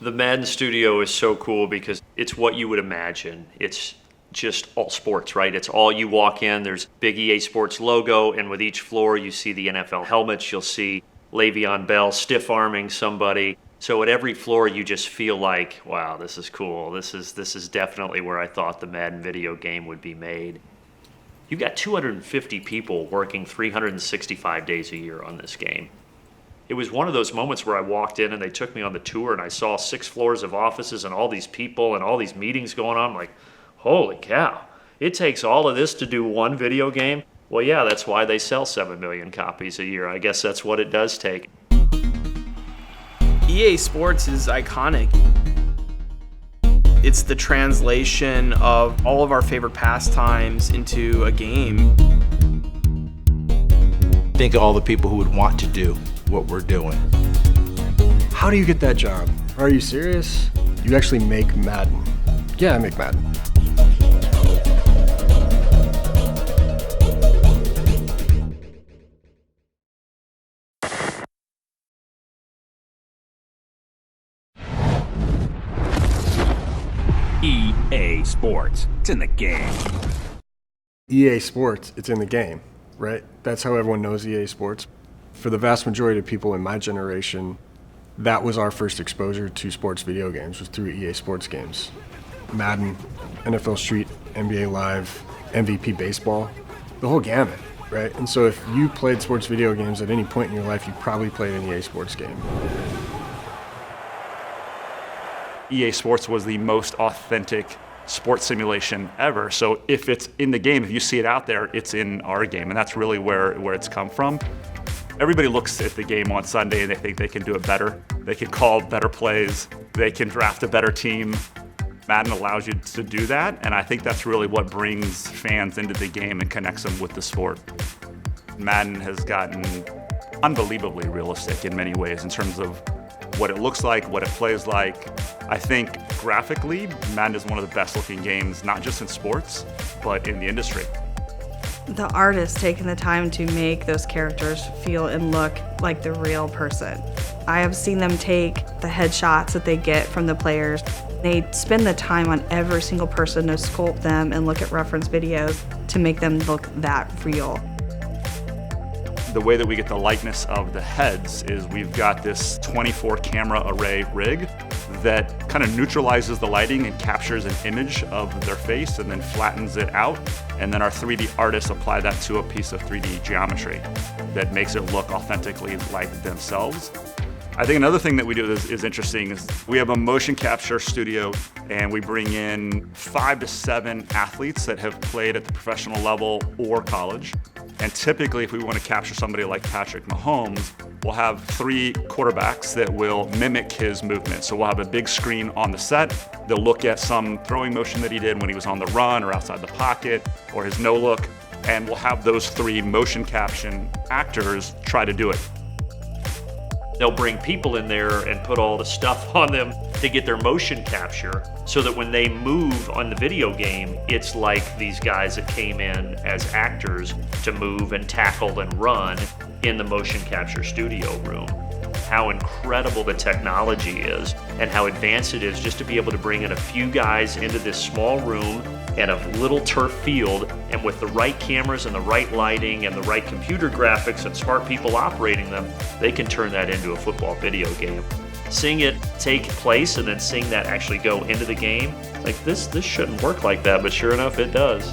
The Madden studio is so cool because it's what you would imagine. It's just all sports, right? It's all, you walk in, there's big EA Sports logo, and with each floor you see the NFL helmets, you'll see Le'Veon Bell stiff-arming somebody. So at every floor you just feel like, wow, this is cool. This is definitely where I thought the Madden video game would be made. You've got 250 people working 365 days a year on this game. It was one of those moments where I walked in and they took me on the tour and I saw 6 floors of offices and all these people and all these meetings going on. I'm like, holy cow, it takes all of this to do one video game? Well, yeah, that's why they sell 7 million copies a year. I guess that's what it does take. EA Sports is iconic. It's the translation of all of our favorite pastimes into a game. Think of all the people who would want to do what we're doing. How do you get that job? Are you serious? You actually make Madden. Yeah, I make Madden. EA Sports, it's in the game. EA Sports, it's in the game, right? That's how everyone knows EA Sports. For the vast majority of people in my generation, that was our first exposure to sports video games, was through EA Sports games. Madden, NFL Street, NBA Live, MVP Baseball, the whole gamut, right? And so if you played sports video games at any point in your life, you probably played an EA Sports game. EA Sports was the most authentic sports simulation ever. So if it's in the game, if you see it out there, it's in our game. And that's really where it's come from. Everybody looks at the game on Sunday and they think they can do it better. They can call better plays. They can draft a better team. Madden allows you to do that. And I think that's really what brings fans into the game and connects them with the sport. Madden has gotten unbelievably realistic in many ways in terms of what it looks like, what it plays like. I think graphically, Madden is one of the best looking games, not just in sports, but in the industry. The artist taking the time to make those characters feel and look like the real person. I have seen them take the headshots that they get from the players. They spend the time on every single person to sculpt them and look at reference videos to make them look that real. The way that we get the likeness of the heads is we've got this 24 camera array rig that kind of neutralizes the lighting and captures an image of their face and then flattens it out. And then our 3D artists apply that to a piece of 3D geometry that makes it look authentically like themselves. I think another thing that we do is interesting is we have a motion capture studio and we bring in 5 to 7 athletes that have played at the professional level or college. And typically, if we want to capture somebody like Patrick Mahomes, we'll have 3 quarterbacks that will mimic his movement. So we'll have a big screen on the set. They'll look at some throwing motion that he did when he was on the run or outside the pocket or his no look. And we'll have those 3 motion caption actors try to do it. They'll bring people in there and put all the stuff on them to get their motion capture so that when they move on the video game, it's like these guys that came in as actors to move and tackle and run in the motion capture studio room. How incredible the technology is and how advanced it is just to be able to bring in a few guys into this small room and a little turf field, and with the right cameras and the right lighting and the right computer graphics and smart people operating them, they can turn that into a football video game. Seeing it take place and then seeing that actually go into the game, like this shouldn't work like that, but sure enough, it does.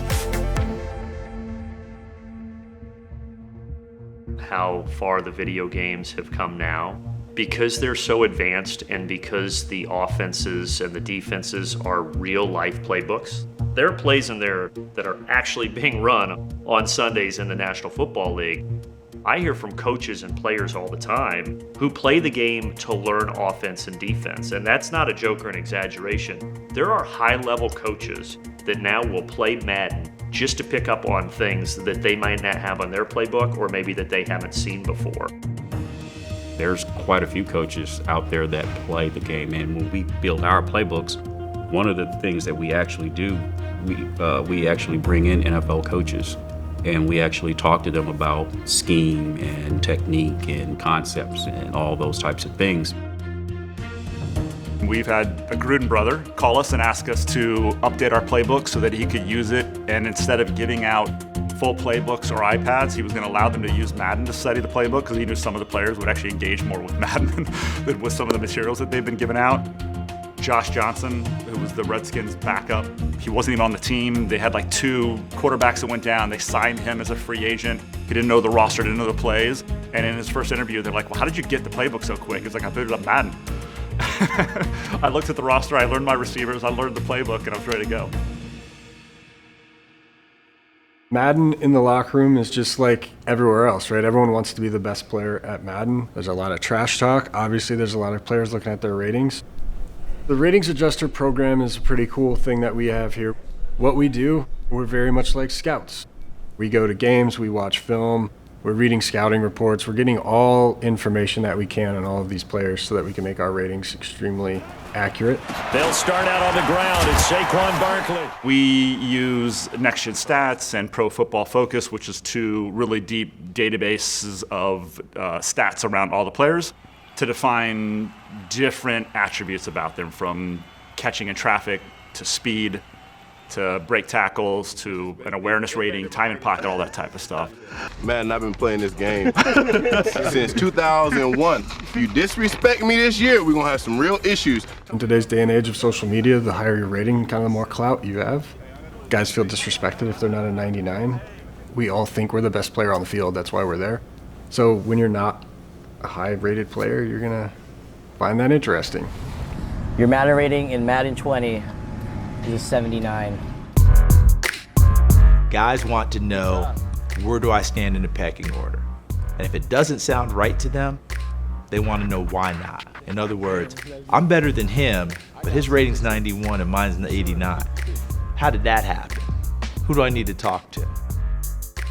How far the video games have come now. Because they're so advanced and because the offenses and the defenses are real life playbooks, there are plays in there that are actually being run on Sundays in the National Football League. I hear from coaches and players all the time who play the game to learn offense and defense, and that's not a joke or an exaggeration. There are high-level coaches that now will play Madden just to pick up on things that they might not have on their playbook or maybe that they haven't seen before. There's quite a few coaches out there that play the game, and when we build our playbooks, one of the things that we actually do, we actually bring in NFL coaches, and we actually talk to them about scheme and technique and concepts and all those types of things. We've had a Gruden brother call us and ask us to update our playbook so that he could use it, and instead of giving out full playbooks or iPads, he was going to allow them to use Madden to study the playbook, because he knew some of the players would actually engage more with Madden than with some of the materials that they've been given out. Josh Johnson, who was the Redskins' backup, he wasn't even on the team. They had like 2 quarterbacks that went down. They signed him as a free agent. He didn't know the roster, didn't know the plays. And in his first interview, they're like, well, how did you get the playbook so quick? He's like, I booted up Madden. I looked at the roster, I learned my receivers, I learned the playbook, and I was ready to go. Madden in the locker room is just like everywhere else, right? Everyone wants to be the best player at Madden. There's a lot of trash talk. Obviously, there's a lot of players looking at their ratings. The ratings adjuster program is a pretty cool thing that we have here. What we do, we're very much like scouts. We go to games, we watch film, we're reading scouting reports, we're getting all information that we can on all of these players so that we can make our ratings extremely accurate. They'll start out on the ground. It's Saquon Barkley. We use Next Gen Stats and Pro Football Focus, which is 2 really deep databases of stats around all the players, to define different attributes about them, from catching in traffic to speed to break tackles to an awareness rating, time in pocket, all that type of stuff. Man, I've been playing this game since 2001. If you disrespect me this year, we're gonna have some real issues. In today's day and age of social media, the higher your rating, kind of the more clout you have. Guys feel disrespected if they're not a 99. We all think we're the best player on the field, that's why we're there. So when you're not a high-rated player, you're gonna find that interesting. Your Madden rating in Madden 20 is a 79. Guys want to know, where do I stand in the pecking order? And if it doesn't sound right to them, they want to know why not. In other words, I'm better than him, but his rating's 91 and mine's 89. How did that happen? Who do I need to talk to?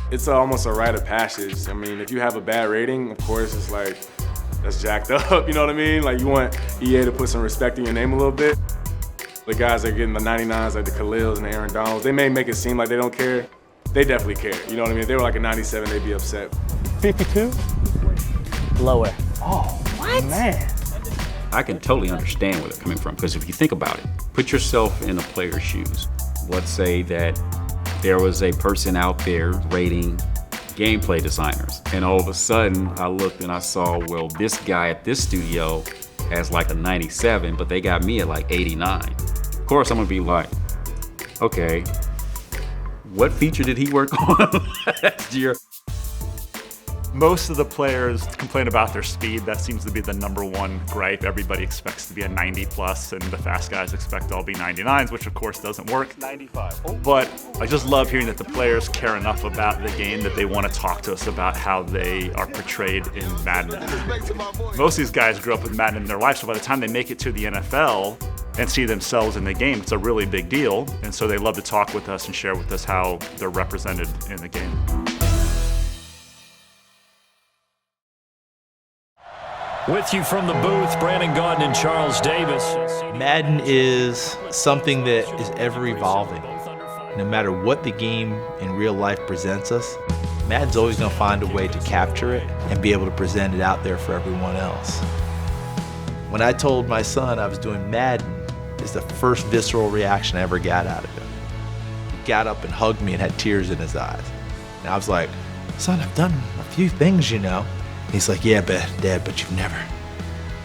It's almost a rite of passage. I mean, if you have a bad rating, of course, it's like, that's jacked up, you know what I mean? Like, you want EA to put some respect in your name a little bit. The guys that are getting the 99s, like the Khalils and the Aaron Donalds, they may make it seem like they don't care. They definitely care, you know what I mean? If they were like a 97, they'd be upset. 52? Lower. Oh, what? Man. I can totally understand where they're coming from, because if you think about it, put yourself in a player's shoes. Let's say that there was a person out there rating gameplay designers, and all of a sudden I looked and I saw, well, this guy at this studio has like a 97, but they got me at like 89. Of course, I'm gonna be like, okay, what feature did he work on last year? Most of the players complain about their speed. That seems to be the #1 gripe. Everybody expects to be a 90 plus, and the fast guys expect to all be 99s, which of course doesn't work. 95. But I just love hearing that the players care enough about the game that they want to talk to us about how they are portrayed in Madden. Most of these guys grew up with Madden in their life, so by the time they make it to the NFL and see themselves in the game, it's a really big deal. And so they love to talk with us and share with us how they're represented in the game. With you from the booth, Brandon Gaudin and Charles Davis. Madden is something that is ever evolving. No matter what the game in real life presents us, Madden's always going to find a way to capture it and be able to present it out there for everyone else. When I told my son I was doing Madden, it's the first visceral reaction I ever got out of him. He got up and hugged me and had tears in his eyes. And I was like, son, I've done a few things, you know. He's like, yeah, Dad, but you've never.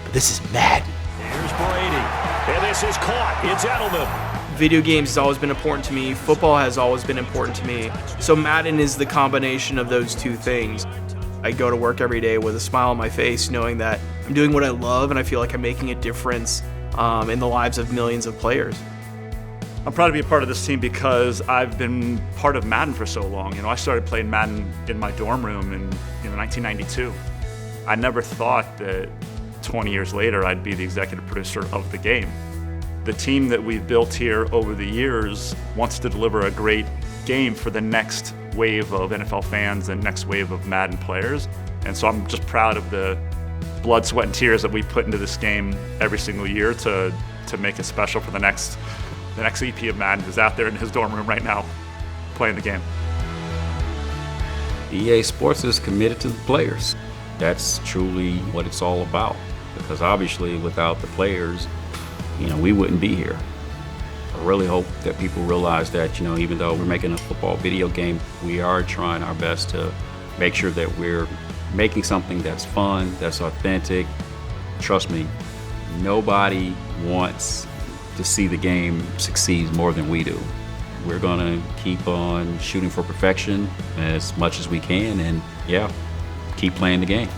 But this is Madden. Here's Brady, and this is caught. It's Edelman. Video games has always been important to me. Football has always been important to me. So Madden is the combination of those two things. I go to work every day with a smile on my face, knowing that I'm doing what I love and I feel like I'm making a difference in the lives of millions of players. I'm proud to be a part of this team because I've been part of Madden for so long. You know, I started playing Madden in my dorm room in 1992. I never thought that 20 years later I'd be the executive producer of the game. The team that we've built here over the years wants to deliver a great game for the next wave of NFL fans and next wave of Madden players. And so I'm just proud of the blood, sweat, and tears that we put into this game every single year to make it special for the next EP of Madden who's out there in his dorm room right now playing the game. EA Sports is committed to the players. That's truly what it's all about. Because obviously without the players, we wouldn't be here. I really hope that people realize that, even though we're making a football video game, we are trying our best to make sure that we're making something that's fun, that's authentic. Trust me, nobody wants to see the game succeed more than we do. We're gonna keep on shooting for perfection as much as we can, and yeah, keep playing the game.